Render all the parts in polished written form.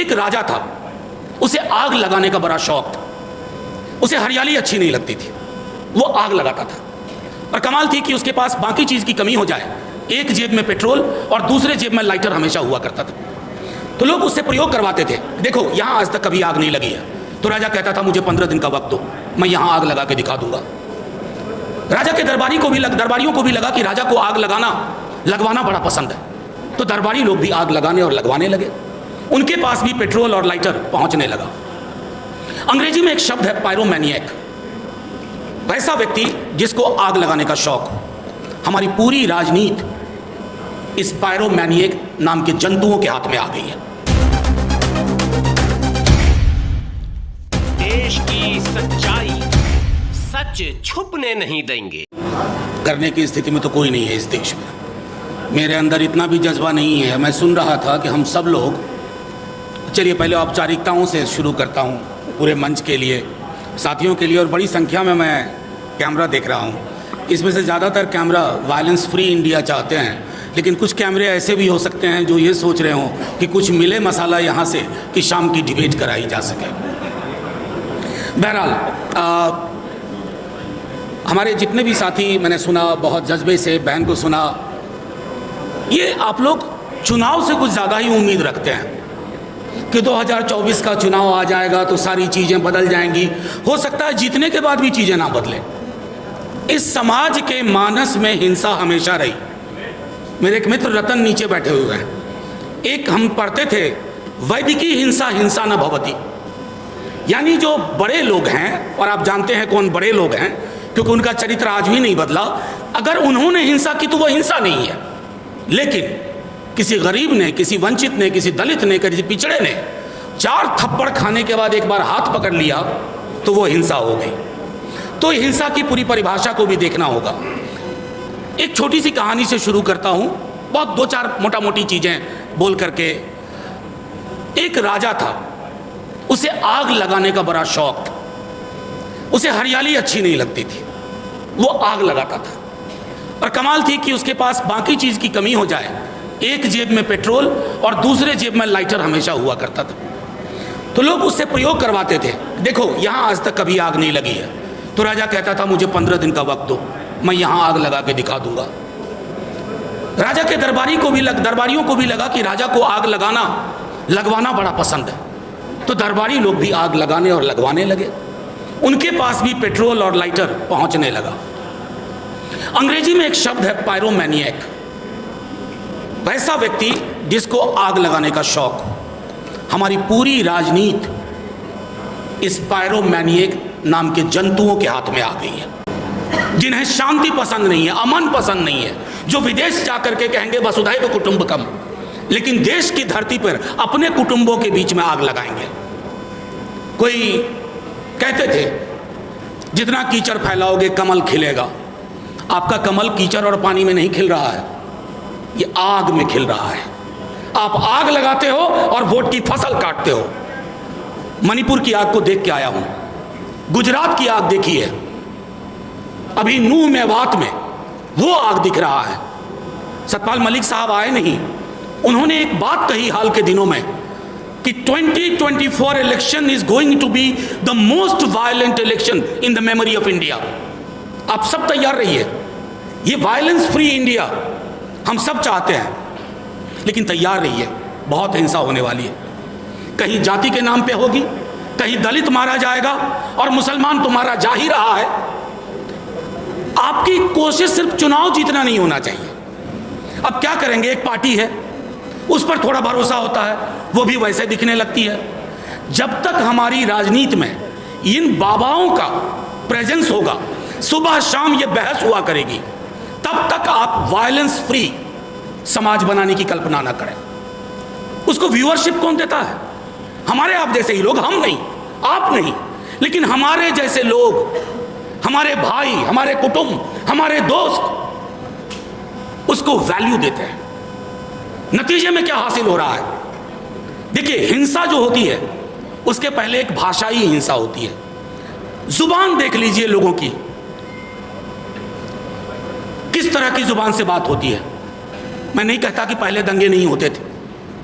एक राजा था, उसे आग लगाने का बड़ा शौक था। उसे हरियाली अच्छी नहीं लगती थी, वो आग लगाता था। और कमाल थी कि उसके पास बाकी चीज़ की कमी हो जाए, एक जेब में पेट्रोल और दूसरे जेब में लाइटर हमेशा हुआ करता था। तो लोग उससे प्रयोग करवाते थे, देखो यहाँ आज तक कभी आग नहीं लगी है। तो राजा कहता था मुझे 15 दिन का वक्त दो, मैं यहाँ आग लगा के दिखा दूंगा। राजा के दरबारियों को भी लगा कि राजा को आग लगवाना बड़ा पसंद है। तो दरबारी लोग भी आग लगाने और लगवाने लगे। उनके पास भी पेट्रोल और लाइटर पहुंचने लगा। अंग्रेजी में एक शब्द है पायरोमैनिएक, वैसा व्यक्ति जिसको आग लगाने का शौक हो। हमारी पूरी राजनीति इस पायरोमैनिएक नाम के जंतुओं के हाथ में आ गई है। देश की सच्चाई सच छुपने नहीं देंगे। करने की स्थिति में तो कोई नहीं है इस देश में। मेरे अंदर इतना भी जज्बा नहीं है। मैं सुन रहा था कि हम सब लोग, चलिए पहले औपचारिकताओं से शुरू करता हूँ, पूरे मंच के लिए, साथियों के लिए, और बड़ी संख्या में मैं कैमरा देख रहा हूँ। इसमें से ज़्यादातर कैमरा वायलेंस फ्री इंडिया चाहते हैं, लेकिन कुछ कैमरे ऐसे भी हो सकते हैं जो ये सोच रहे हों कि कुछ मिले मसाला यहाँ से कि शाम की डिबेट कराई जा सके। बहरहाल हमारे जितने भी साथी, मैंने सुना बहुत जज्बे से, बहन को सुना, ये आप लोग चुनाव से कुछ ज़्यादा ही उम्मीद रखते हैं कि 2024 का चुनाव आ जाएगा तो सारी चीज़ें बदल जाएंगी। हो सकता है जीतने के बाद भी चीज़ें ना बदलें। इस समाज के मानस में हिंसा हमेशा रही। मेरे एक मित्र रतन नीचे बैठे हुए हैं, एक हम पढ़ते थे, वैदिकी हिंसा हिंसा न भवति, यानी जो बड़े लोग हैं, और आप जानते हैं कौन बड़े लोग हैं क्योंकि उनका चरित्र आज भी नहीं बदला, अगर उन्होंने हिंसा की तो वो हिंसा नहीं है। लेकिन किसी गरीब ने, किसी वंचित ने, किसी दलित ने, किसी पिछड़े ने 4 थप्पड़ खाने के बाद एक बार हाथ पकड़ लिया तो वो हिंसा हो गई। तो हिंसा की पूरी परिभाषा को भी देखना होगा। एक छोटी सी कहानी से शुरू करता हूं, बहुत 2-4 मोटा मोटी चीजें बोल करके। एक राजा था, उसे आग लगाने का बड़ा शौक था। उसे हरियाली अच्छी नहीं लगती थी, वो आग लगाता था। और कमाल थी कि उसके पास बाकी चीज की कमी हो जाए, एक जेब में पेट्रोल और दूसरे जेब में लाइटर हमेशा हुआ करता था। तो लोग उससे प्रयोग करवाते थे, देखो यहाँ आज तक कभी आग नहीं लगी है। तो राजा कहता था मुझे 15 दिन का वक्त दो, मैं यहाँ आग लगा के दिखा दूंगा। राजा के दरबारियों को भी लगा कि राजा को आग लगवाना बड़ा पसंद है। तो दरबारी लोग भी आग लगाने और लगवाने लगे। उनके पास भी पेट्रोल और लाइटर पहुंचने लगा। अंग्रेजी में एक शब्द है पायरोमैनिएक, वैसा व्यक्ति जिसको आग लगाने का शौक हो। हमारी पूरी राजनीति इस पायरोमैनिएक नाम के जंतुओं के हाथ में आ गई है, जिन्हें शांति पसंद नहीं है, अमन पसंद नहीं है, जो विदेश जाकर के कहेंगे वसुधैव कुटुंबकम, लेकिन देश की धरती पर अपने कुटुंबों के बीच में आग लगाएंगे। कोई कहते थे जितना कीचड़ फैलाओगे कमल खिलेगा। आपका कमल कीचड़ और पानी में नहीं खिल रहा है, ये आग में खिल रहा है। आप आग लगाते हो और वोट की फसल काटते हो। मणिपुर की आग को देख के आया हूं, गुजरात की आग देखी है, अभी नूह मेवात में वो आग दिख रहा है। सतपाल मलिक साहब आए नहीं, उन्होंने एक बात कही हाल के दिनों में कि 2024 election is going to be the most violent election in the memory of India. आप सब तैयार रहिए, ये वायलेंस फ्री इंडिया हम सब चाहते हैं, लेकिन तैयार रहिए, बहुत हिंसा होने वाली है। कहीं जाति के नाम पे होगी, कहीं दलित मारा जाएगा, और मुसलमान तो मारा जा ही रहा है। आपकी कोशिश सिर्फ चुनाव जीतना नहीं होना चाहिए। अब क्या करेंगे, एक पार्टी है, उस पर थोड़ा भरोसा होता है, वो भी वैसे दिखने लगती है। जब तक हमारी राजनीति में इन बाबाओं का प्रेजेंस होगा, सुबह शाम ये बहस हुआ करेगी, तब तक आप वायलेंस फ्री समाज बनाने की कल्पना ना करें। उसको व्यूअरशिप कौन देता है? हमारे आप जैसे ही लोग, हम नहीं, आप नहीं, लेकिन हमारे जैसे लोग, हमारे भाई, हमारे कुटुंब, हमारे दोस्त उसको वैल्यू देते हैं। नतीजे में क्या हासिल हो रहा है? देखिए, हिंसा जो होती है उसके पहले एक भाषाई हिंसा होती है। जुबान देख लीजिए लोगों की, किस तरह की जुबान से बात होती है। मैं नहीं कहता कि पहले दंगे नहीं होते थे,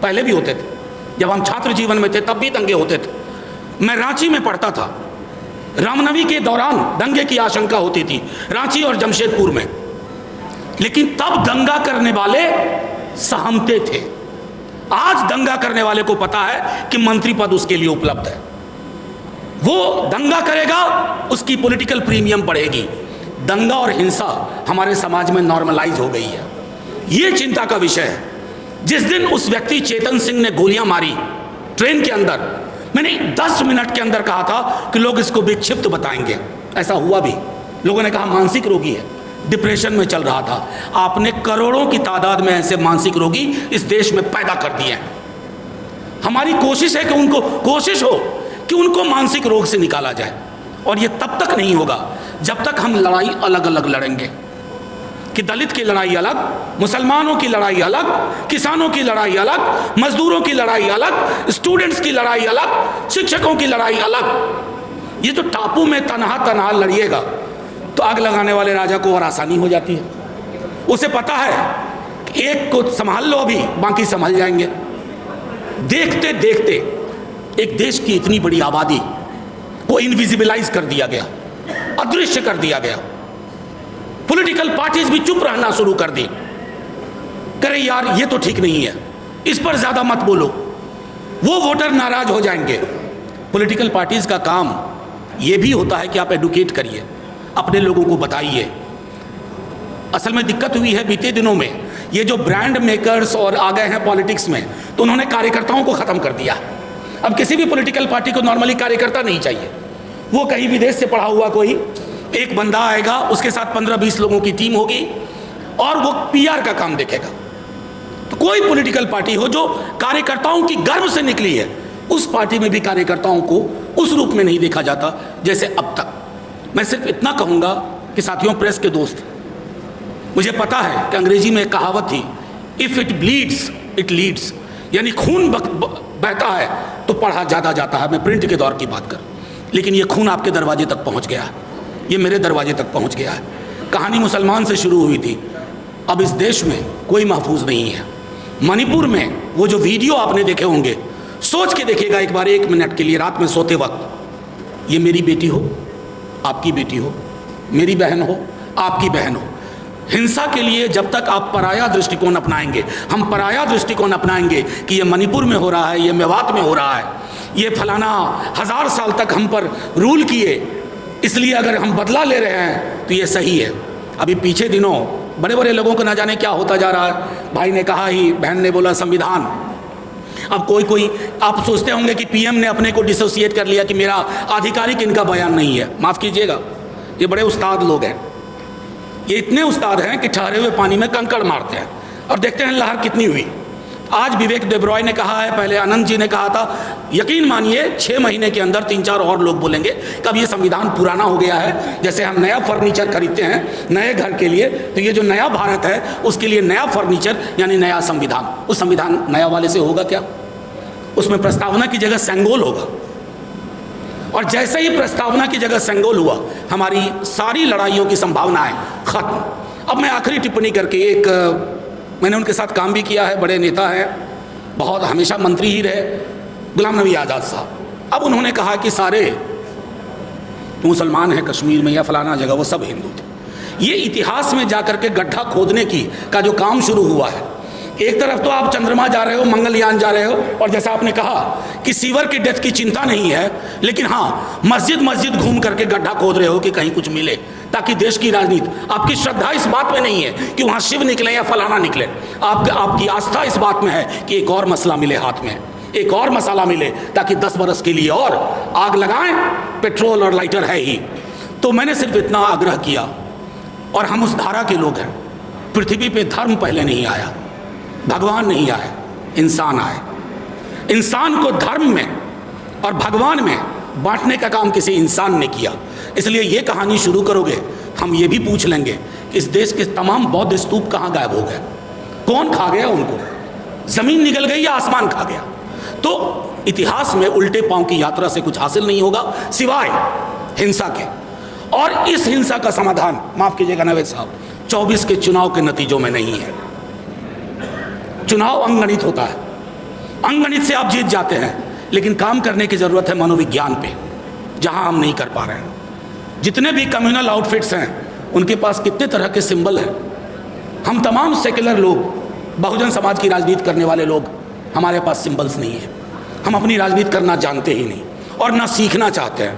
पहले भी होते थे, जब हम छात्र जीवन में थे तब भी दंगे होते थे। मैं रांची में पढ़ता था, रामनवमी के दौरान दंगे की आशंका होती थी रांची और जमशेदपुर में, लेकिन तब दंगा करने वाले सहमते थे। आज दंगा करने वाले को पता है कि मंत्री पद उसके लिए उपलब्ध है, वो दंगा करेगा, उसकी पॉलिटिकल प्रीमियम बढ़ेगी। दंगा और हिंसा हमारे समाज में नॉर्मलाइज हो गई है, ये चिंता का विषय है। जिस दिन उस व्यक्ति चेतन सिंह ने गोलियां मारी ट्रेन के अंदर, मैंने 10 मिनट के अंदर कहा था कि लोग इसको विक्षिप्त बताएंगे, ऐसा हुआ भी। लोगों ने कहा मानसिक रोगी है, डिप्रेशन में चल रहा था। आपने करोड़ों की तादाद में ऐसे मानसिक रोगी इस देश में पैदा कर दिए हैं। हमारी कोशिश है कि उनको मानसिक रोग से निकाला जाए, और ये तब तक नहीं होगा जब तक हम लड़ाई अलग अलग लड़ेंगे, कि दलित की लड़ाई अलग, मुसलमानों की लड़ाई अलग, किसानों की लड़ाई अलग, मजदूरों की लड़ाई अलग, स्टूडेंट्स की लड़ाई अलग, शिक्षकों की लड़ाई अलग। ये जो टापू में तनहा तनहा लड़िएगा तो आग लगाने वाले राजा को और आसानी हो जाती है। उसे पता है कि एक को संभाल लो अभी, बाकी संभल जाएंगे। देखते देखते एक देश की इतनी बड़ी आबादी को इनविजिबलाइज कर दिया गया, अदृश्य कर दिया गया। पॉलिटिकल पार्टीज भी चुप रहना शुरू कर दी, करे यार ये तो ठीक नहीं है, इस पर ज्यादा मत बोलो, वो वोटर नाराज हो जाएंगे। पॉलिटिकल पार्टीज का काम ये भी होता है कि आप एडुकेट करिए, अपने लोगों को बताइए। असल में दिक्कत हुई है बीते दिनों में, ये जो ब्रांड मेकर्स और आ गए हैं पॉलिटिक्स में, तो उन्होंने कार्यकर्ताओं को खत्म कर दिया। अब किसी भी पॉलिटिकल पार्टी को नॉर्मली कार्यकर्ता नहीं चाहिए। वो कहीं विदेश से पढ़ा हुआ कोई एक बंदा आएगा, उसके साथ 15-20 लोगों की टीम होगी और वो पीआर का काम देखेगा। तो कोई पॉलिटिकल पार्टी हो जो कार्यकर्ताओं की गर्व से निकली है, उस पार्टी में भी कार्यकर्ताओं को उस रूप में नहीं देखा जाता जैसे अब तक। मैं सिर्फ इतना कहूंगा कि साथियों, प्रेस के दोस्त, मुझे पता है कि अंग्रेजी में एक कहावत थी, if it bleeds it leads, यानी खून बहता है तो पढ़ा ज्यादा जाता है। मैं प्रिंट के दौर की बात कर, लेकिन ये खून आपके दरवाजे तक पहुंच गया है, ये मेरे दरवाजे तक पहुंच गया है। कहानी मुसलमान से शुरू हुई थी, अब इस देश में कोई महफूज नहीं है। मणिपुर में वो जो वीडियो आपने देखे होंगे, सोच के देखिएगा एक बार, 1 मिनट के लिए रात में सोते वक्त, ये मेरी बेटी हो, आपकी बेटी हो, मेरी बहन हो, आपकी बहन हो। हिंसा के लिए जब तक आप पराया दृष्टिकोण अपनाएंगे, हम पराया दृष्टिकोण अपनाएंगे कि ये मणिपुर में हो रहा है, ये मेवात में हो रहा है, ये फलाना 1000 साल तक हम पर रूल किए, इसलिए अगर हम बदला ले रहे हैं तो ये सही है। अभी पीछे दिनों बड़े बड़े लोगों को ना जाने क्या होता जा रहा है। भाई ने कहा ही, बहन ने बोला संविधान। अब कोई आप सोचते होंगे कि पीएम ने अपने को डिसोसिएट कर लिया कि मेरा आधिकारिक इनका बयान नहीं है। माफ़ कीजिएगा, ये बड़े उस्ताद लोग हैं, ये इतने उस्ताद हैं कि ठहरे हुए पानी में कंकड़ मारते हैं और देखते हैं लहर कितनी हुई। आज विवेक देबरॉय ने कहा है, पहले आनंद जी ने कहा था, यकीन मानिए 6 महीने के अंदर 3-4 और लोग बोलेंगे कब ये संविधान पुराना हो गया है। जैसे हम नया फर्नीचर खरीदते हैं नए घर के लिए, तो ये जो नया भारत है उसके लिए नया फर्नीचर यानी नया संविधान। उस संविधान नया वाले से होगा क्या? उसमें प्रस्तावना की जगह सेंगोल होगा, और जैसे ही प्रस्तावना की जगह सेंगोल हुआ, हमारी सारी लड़ाइयों की संभावनाएं खत्म। अब मैं आखिरी टिप्पणी करके, मैंने उनके साथ काम भी किया है, बड़े नेता हैं, बहुत हमेशा मंत्री ही रहे, गुलाम नबी आज़ाद साहब। अब उन्होंने कहा कि सारे मुसलमान हैं कश्मीर में या फलाना जगह, वो सब हिंदू थे। ये इतिहास में जाकर के गड्ढा खोदने का जो काम शुरू हुआ है, एक तरफ तो आप चंद्रमा जा रहे हो, मंगलयान जा रहे हो, और जैसा आपने कहा कि सीवर की डेथ की चिंता नहीं है, लेकिन हाँ मस्जिद घूम करके गड्ढा खोद रहे हो कि कहीं कुछ मिले, ताकि देश की राजनीति, आपकी श्रद्धा इस बात में नहीं है कि वहाँ शिव निकले या फलाना निकले, आपकी आस्था इस बात में है कि एक और मसला मिले हाथ में, एक और मसाला मिले, ताकि 10 बरस के लिए और आग लगाएं। पेट्रोल और लाइटर है ही। तो मैंने सिर्फ इतना आग्रह किया, और हम उस धारा के लोग हैं, पृथ्वी पे धर्म पहले नहीं आया, भगवान नहीं आए, इंसान आए। इंसान को धर्म में और भगवान में बांटने का काम किसी इंसान ने किया। इसलिए ये कहानी शुरू करोगे, हम ये भी पूछ लेंगे कि इस देश के तमाम बौद्ध स्तूप कहाँ गायब हो गए, कौन खा गया उनको, जमीन निकल गई या आसमान खा गया। तो इतिहास में उल्टे पांव की यात्रा से कुछ हासिल नहीं होगा सिवाय हिंसा के, और इस हिंसा का समाधान, माफ कीजिएगा नवेद साहब, 24 के चुनाव के नतीजों में नहीं है। चुनाव अंगणित होता है, अंगगणित से आप जीत जाते हैं, लेकिन काम करने की ज़रूरत है मनोविज्ञान पे, जहां हम नहीं कर पा रहे हैं। जितने भी कम्युनल आउटफिट्स हैं उनके पास कितने तरह के सिंबल हैं। हम तमाम सेक्युलर लोग, बहुजन समाज की राजनीति करने वाले लोग, हमारे पास सिंबल्स नहीं है। हम अपनी राजनीति करना जानते ही नहीं और ना सीखना चाहते हैं।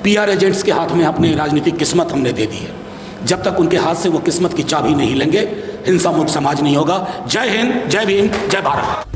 पीआर एजेंट्स के हाथ में अपनी राजनीतिक किस्मत हमने दे दी है। जब तक उनके हाथ से वो किस्मत की चाबी नहीं लेंगे, हिंसा मुक्त समाज नहीं होगा। जय हिंद, जय भीम, जय भारत।